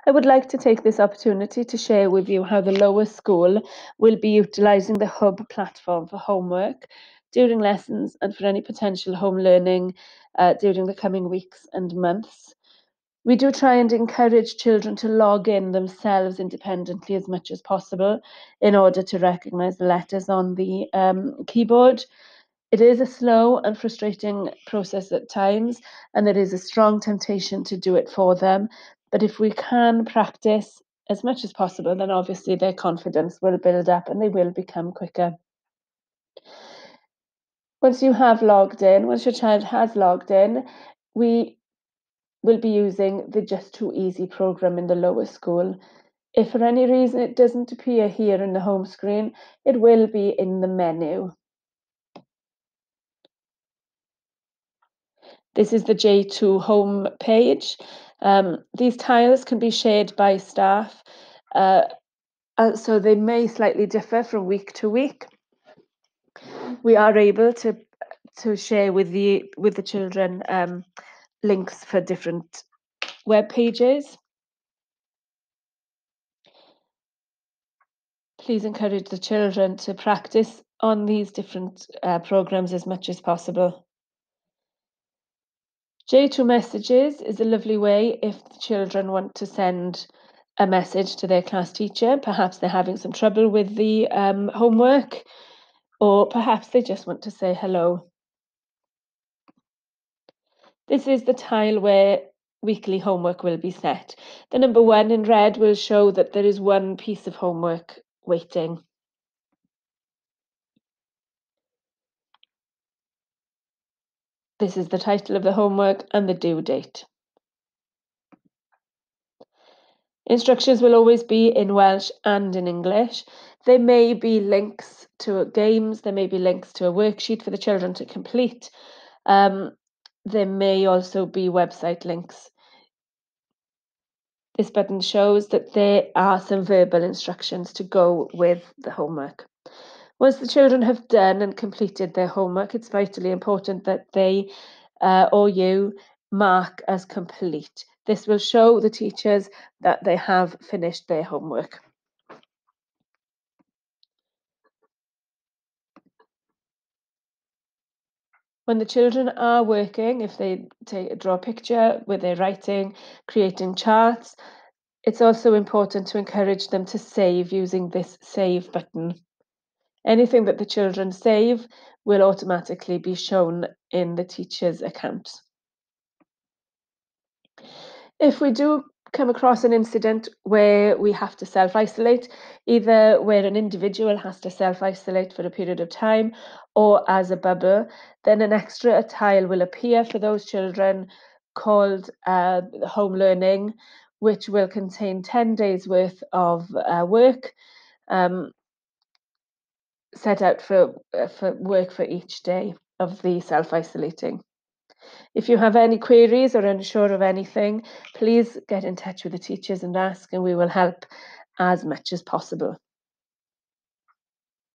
I would like to take this opportunity to share with you how the lower school will be utilising the Hub platform for homework during lessons and for any potential home learning during the coming weeks and months. We do try and encourage children to log in themselves independently as much as possible in order to recognise the letters on the keyboard. It is a slow and frustrating process at times, and there is a strong temptation to do it for them. But if we can practice as much as possible, then obviously their confidence will build up and they will become quicker. Once your child has logged in, we will be using the Just Too Easy program in the lower school. If for any reason it doesn't appear here in the home screen, it will be in the menu. This is the J2 home page. These tiles can be shared by staff, so they may slightly differ from week to week. We are able to share with the children links for different web pages. Please encourage the children to practice on these different programs as much as possible. J2 Messages is a lovely way if the children want to send a message to their class teacher. Perhaps they're having some trouble with the homework, or perhaps they just want to say hello. This is the tile where weekly homework will be set. The number 1 in red will show that there is one piece of homework waiting. This is the title of the homework and the due date. Instructions will always be in Welsh and in English. There may be links to games, there may be links to a worksheet for the children to complete. There may also be website links. This button shows that there are some verbal instructions to go with the homework. Once the children have done and completed their homework, it's vitally important that they or you mark as complete. This will show the teachers that they have finished their homework. When the children are working, if they draw a picture where they're writing, creating charts, it's also important to encourage them to save using this save button. Anything that the children save will automatically be shown in the teacher's account. If we do come across an incident where we have to self-isolate, either where an individual has to self-isolate for a period of time or as a bubble, then an extra tile will appear for those children called home learning, which will contain 10 days worth of work set out for work for each day of the self-isolating. If you have any queries or unsure of anything, please get in touch with the teachers and ask, and we will help as much as possible.